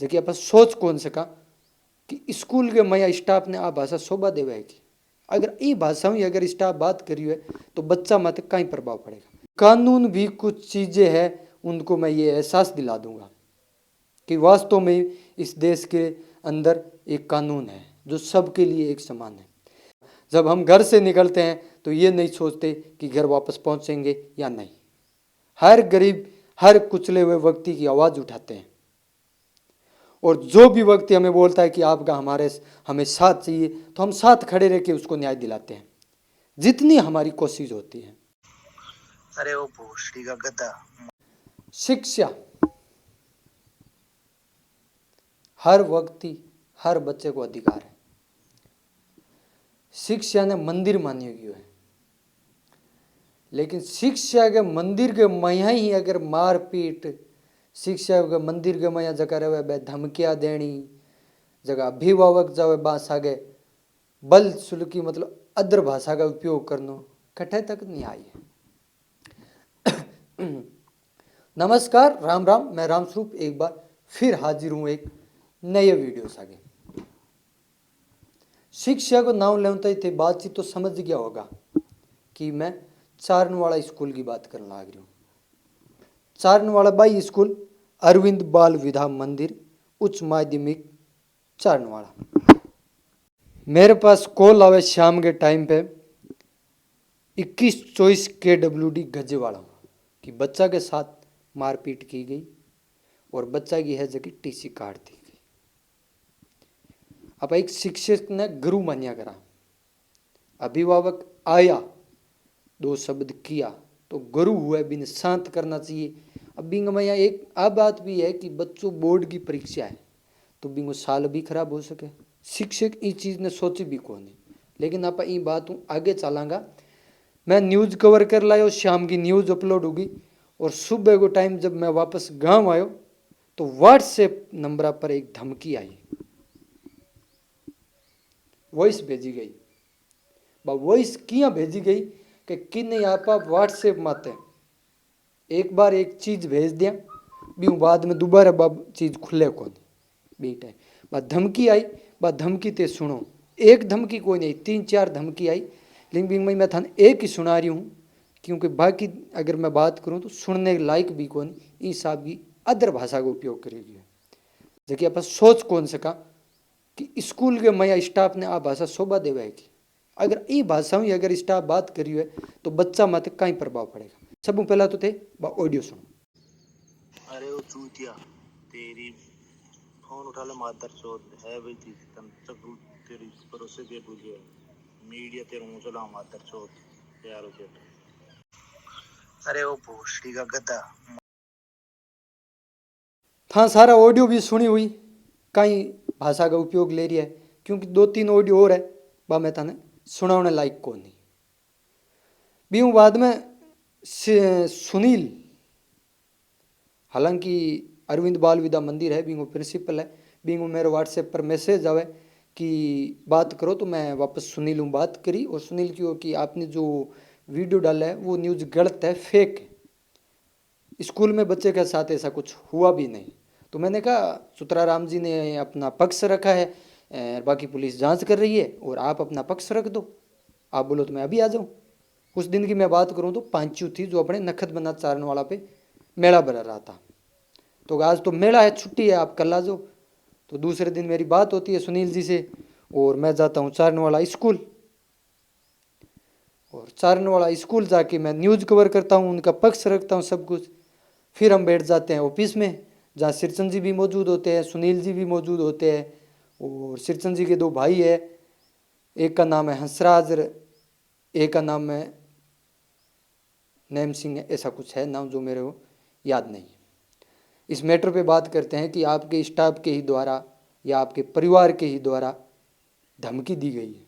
जबकि आप सोच कौन सका कि स्कूल के मया स्टाफ ने आ भाषा शोभा देवा है कि अगर ये भाषा में अगर स्टाफ बात करी है तो बच्चा मत कहीं प्रभाव पड़ेगा। कानून भी कुछ चीज़ें हैं उनको मैं ये एहसास दिला दूंगा कि वास्तव में इस देश के अंदर एक कानून है जो सबके लिए एक समान है। जब हम घर से निकलते हैं तो ये नहीं सोचते कि घर वापस पहुंचेंगे या नहीं। हर गरीब हर कुचले हुए व्यक्ति की आवाज़ उठाते हैं और जो भी व्यक्ति हमें बोलता है कि आपका हमें साथ चाहिए तो हम साथ खड़े रह के उसको न्याय दिलाते हैं जितनी हमारी कोशिश होती है। अरे वो भोसड़ी का गधा। शिक्षा हर व्यक्ति हर बच्चे को अधिकार है। शिक्षा ने मंदिर मान्य क्यों है, लेकिन शिक्षा के मंदिर के मया ही अगर मारपीट शिक्षा के मंदिर के मया जगह रहे धमकियाँ देनी जगह अभिभावक जावे बास आगे बल सुलकी मतलब अदर भाषा का उपयोग करना कठे तक नहीं आई है। नमस्कार राम राम, मैं रामस्वरूप एक बार फिर हाजिर हूँ एक नए वीडियो आगे। शिक्षा को नाम लेते थे बातचीत तो समझ गया होगा कि मैं चारणवाड़ा स्कूल की बात करने लग रही हूँ। चारणवाड़ा बाई स्कूल अरविंद बाल विद्या मंदिर उच्च माध्यमिक चारणवाड़ा। मेरे पास कॉल आवे शाम के टाइम पे 2124 KWD गजेवाड़ा कि बच्चा के साथ मारपीट की गई और बच्चा की है जगह टीसी काट दी गई। अब एक शिक्षक ने गुरु मान्या करा, अभिभावक आया दो शब्द किया तो गुरु हुआ बिन शांत करना चाहिए। अब बिंग में यहाँ एक बात भी है कि बच्चों बोर्ड की परीक्षा है तो बिंगो साल भी खराब हो सके। शिक्षक इस चीज़ ने सोची भी कौन है, लेकिन आप ये बात हूँ आगे चलांगा। मैं न्यूज़ कवर कर लाया, शाम की न्यूज़ अपलोड होगी और सुबह को टाइम जब मैं वापस गांव आयो तो व्हाट्सएप नंबर पर एक धमकी आई, वॉइस भेजी गई। वॉइस क्यों भेजी गई कि किन आप व्हाट्सएप माते एक बार एक चीज़ भेज दिया भी बाद में दोबारा बाब चीज़ खुले कौन बीट है। बात धमकी आई, बात धमकी ते सुनो, एक धमकी कोई नहीं 3-4 धमकी आई, लेकिन मैं थान एक ही सुना रही हूँ क्योंकि बाकी अगर मैं बात करूँ तो सुनने लायक भी कौन इस हिसाब की अदर भाषा का उपयोग करेगी। जबकि आप सोच कौन सका कि स्कूल के मया स्टाफ ने आ भाषा शोभा देवा है कि अगर ये भाषा में अगर स्टाफ बात करी है तो बच्चा मत कहीं प्रभाव पड़ेगा। सब पहला तो थे ऑडियो सुनो। अरे वो चूतिया तेरी फोन उठा ले मादर चोद है भाई थी तन चक्रू तेरी भरोसे के बुझे मीडिया तेरे मुंह चला मादर चोद यार हो बेटा। अरे वो भोसड़ी का गधा था सारा ऑडियो भी सुनी हुई कहीं भाषा का उपयोग ले रही है क्योंकि 2-3 ऑडियो और है बा मैं थाने सुनाने लायक को नहीं भी हूँ। बाद में सुनील, हालांकि अरविंद बाल विद्या मंदिर है बिंगो प्रिंसिपल है, बिंगो मेरे व्हाट्सएप पर मैसेज आवे कि बात करो तो मैं वापस सुनील हूँ बात करी और सुनील की हो कि आपने जो वीडियो डाला है वो न्यूज़ गलत है, फेक है, स्कूल में बच्चे के साथ ऐसा कुछ हुआ भी नहीं। तो मैंने कहा सुतराराम जी ने अपना पक्ष रखा है, बाकी पुलिस जांच कर रही है और आप अपना पक्ष रख दो, आप बोलो तो मैं अभी आ जाऊँ। उस दिन की मैं बात करूँ तो पांचू थी जो अपने नखत बना चारणवाड़ा पे मेला भरा रहा था, तो आज तो मेला है छुट्टी है आप कल आ जाओ। तो दूसरे दिन मेरी बात होती है सुनील जी से और मैं जाता हूँ चारणवाड़ा स्कूल और चारणवाड़ा स्कूल जाके मैं न्यूज़ कवर करता हूँ, उनका पक्ष रखता हूँ सब कुछ। फिर हम बैठ जाते हैं ऑफिस में जहाँ सिरचंद जी भी मौजूद होते हैं, सुनील जी भी मौजूद होते हैं और सिरचंद जी के 2 भाई है, एक का नाम है हंसराज, एक का नाम है नैम सिंह है, ऐसा कुछ है नाम जो मेरे को याद नहीं। इस मैटर पे बात करते हैं कि आपके स्टाफ के ही द्वारा या आपके परिवार के ही द्वारा धमकी दी गई है।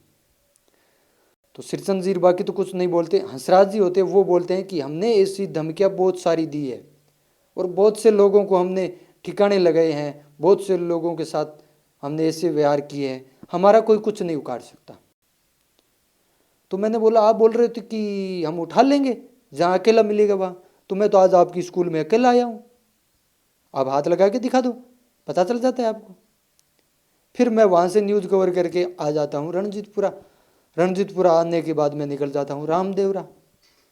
तो सिरचंद जी बाकी तो कुछ नहीं बोलते, हंसराज जी होते वो बोलते हैं कि हमने ऐसी धमकियाँ बहुत सारी दी है और बहुत से लोगों को हमने ठिकाने लगाए हैं, बहुत से लोगों के साथ हमने ऐसे व्यवहार किए हैं, हमारा कोई कुछ नहीं उखाड़ सकता। तो मैंने बोला आप बोल रहे थे कि हम उठा लेंगे जहाँ अकेला मिलेगा वहाँ, तो मैं तो आज आपकी स्कूल में अकेला आया हूँ, आप हाथ लगा के दिखा दो पता चल जाता है आपको। फिर मैं वहाँ से न्यूज़ कवर करके आ जाता हूँ रणजीतपुरा। रणजीतपुरा आने के बाद मैं निकल जाता हूँ रामदेवरा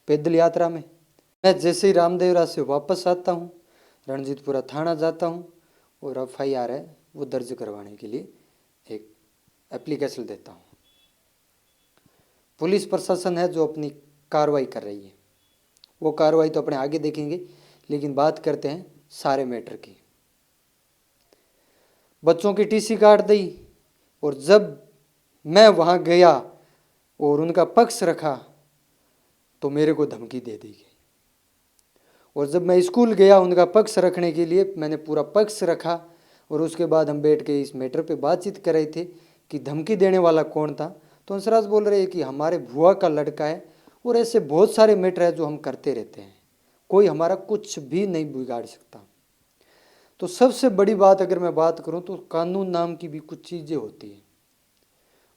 पैदल यात्रा में। मैं जैसे ही रामदेवरा से वापस आता हूँ, रणजीतपुरा थाना जाता हूँ और FIR है वो दर्ज करवाने के लिए एक एप्लीकेशन देता हूँ। पुलिस प्रशासन है जो अपनी कार्रवाई कर रही है, वो कार्रवाई तो अपने आगे देखेंगे, लेकिन बात करते हैं सारे मैटर की। बच्चों की TC काट दी, और जब मैं वहाँ गया और उनका पक्ष रखा तो मेरे को धमकी दे दी गई। और जब मैं स्कूल गया उनका पक्ष रखने के लिए, मैंने पूरा पक्ष रखा और उसके बाद हम बैठ के इस मैटर पे बातचीत कर रहे थे कि धमकी देने वाला कौन था। तो हंसराज बोल रहे हैं कि हमारे बुआ का लड़का है, और ऐसे बहुत सारे मैटर है जो हम करते रहते हैं, कोई हमारा कुछ भी नहीं बिगाड़ सकता। तो सबसे बड़ी बात अगर मैं बात करूं तो कानून नाम की भी कुछ चीज़ें होती हैं।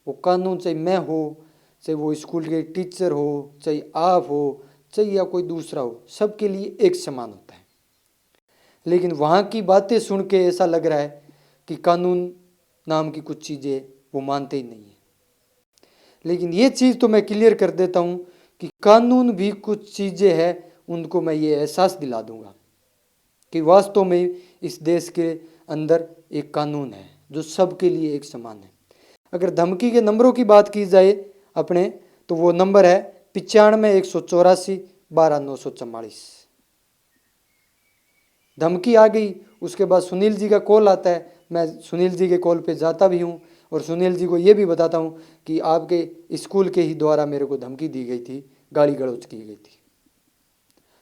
वो कानून चाहे मैं हो, चाहे वो स्कूल के टीचर हो, चाहे आप हो, चाहे या कोई दूसरा हो, सबके लिए एक समान होता है। लेकिन वहाँ की बातें सुन के ऐसा लग रहा है कि कानून नाम की कुछ चीज़ें वो मानते ही नहीं है। लेकिन ये चीज़ तो मैं क्लियर कर देता हूँ कि कानून भी कुछ चीज़ें हैं, उनको मैं ये एहसास दिला दूँगा कि वास्तव में इस देश के अंदर एक कानून है जो सबके लिए एक समान है। अगर धमकी के नंबरों की बात की जाए अपने, तो वो नंबर है 95-184-12-944। धमकी आ गई, उसके बाद सुनील जी का कॉल आता है, मैं सुनील जी के कॉल पे जाता भी हूँ और सुनील जी को ये भी बताता हूँ कि आपके स्कूल के ही द्वारा मेरे को धमकी दी गई थी, गाली गलौज की गई थी।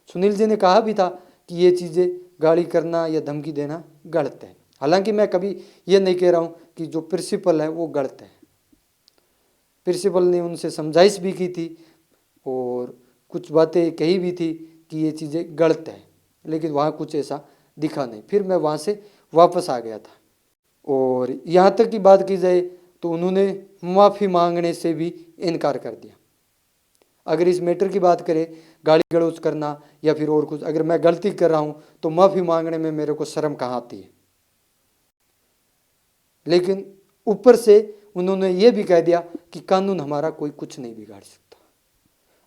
सुनील जी ने कहा भी था कि ये चीज़ें गाली करना या धमकी देना गलत है। हालांकि मैं कभी ये नहीं कह रहा हूँ कि जो प्रिंसिपल है वो गलत है। प्रिंसिपल ने उनसे समझाइश भी की थी और कुछ बातें कही भी थी कि ये चीज़ें गलत है, लेकिन वहाँ कुछ ऐसा दिखा नहीं। फिर मैं वहाँ से वापस आ गया था। और यहाँ तक की बात की जाए तो उन्होंने माफ़ी मांगने से भी इनकार कर दिया। अगर इस मैटर की बात करें, गाली गलौज करना या फिर और कुछ, अगर मैं गलती कर रहा हूँ तो माफ़ी मांगने में मेरे को शर्म कहाँ आती है। लेकिन ऊपर से उन्होंने ये भी कह दिया कि कानून हमारा कोई कुछ नहीं बिगाड़ सकता।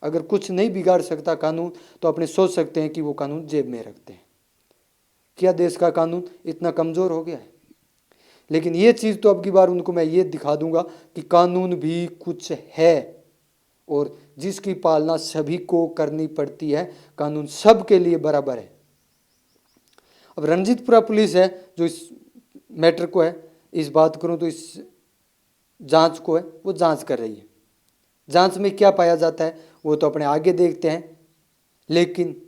अगर कुछ नहीं बिगाड़ सकता कानून, तो अपने सोच सकते हैं कि वो कानून जेब में रखते हैं। क्या देश का कानून इतना कमज़ोर हो गया है? लेकिन ये चीज़ तो अब की बार उनको मैं ये दिखा दूंगा कि कानून भी कुछ है और जिसकी पालना सभी को करनी पड़ती है। कानून सबके लिए बराबर है। अब रणजीतपुरा पुलिस है जो इस मैटर को है, इस बात करूं तो इस जांच को है वो जांच कर रही है। जांच में क्या पाया जाता है वो तो अपने आगे देखते हैं। लेकिन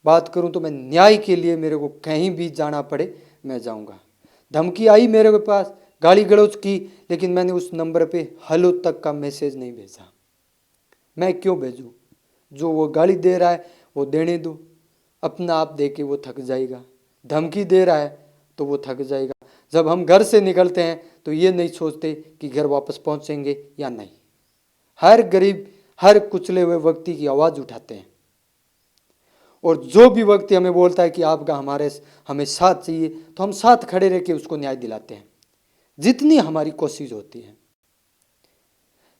बात करूं तो मैं न्याय के लिए मेरे को कहीं भी जाना पड़े मैं जाऊंगा। धमकी आई मेरे के पास, गाली गलौज की, लेकिन मैंने उस नंबर पे हेलो तक का मैसेज नहीं भेजा। मैं क्यों भेजूं? जो वो गाली दे रहा है वो देने दो, अपना आप दे के वो थक जाएगा। धमकी दे रहा है तो वो थक जाएगा। जब हम घर से निकलते हैं तो ये नहीं सोचते कि घर वापस पहुंचेंगे या नहीं। हर गरीब, हर कुचले हुए व्यक्ति की आवाज़ उठाते हैं। और जो भी व्यक्ति हमें बोलता है कि आपका हमें साथ चाहिए, तो हम साथ खड़े रह के उसको न्याय दिलाते हैं जितनी हमारी कोशिश होती है।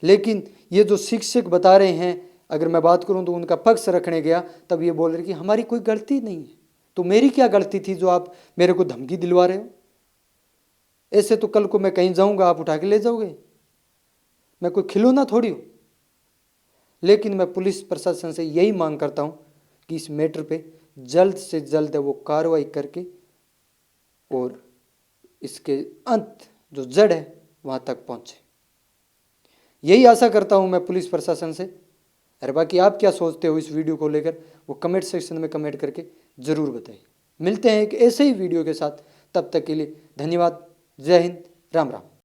लेकिन ये जो शिक्षक बता रहे हैं, अगर मैं बात करूं तो उनका पक्ष रखने गया तब ये बोल रहे कि हमारी कोई गलती नहीं है। तो मेरी क्या गलती थी जो आप मेरे को धमकी दिलवा रहे हो? ऐसे तो कल को मैं कहीं जाऊंगा आप उठा के ले जाओगे, मैं कोई खिलौना थोड़ी हूं। लेकिन मैं पुलिस प्रशासन से यही मांग करता हूं कि इस मैटर पे जल्द से जल्द वो कार्रवाई करके और इसके अंत जो जड़ है वहां तक पहुंचे। यही आशा करता हूं मैं पुलिस प्रशासन से। अरे बाकी आप क्या सोचते हो इस वीडियो को लेकर, वो कमेंट सेक्शन में कमेंट करके ज़रूर बताइए। मिलते हैं एक ऐसे ही वीडियो के साथ, तब तक के लिए धन्यवाद। जय हिंद, राम राम।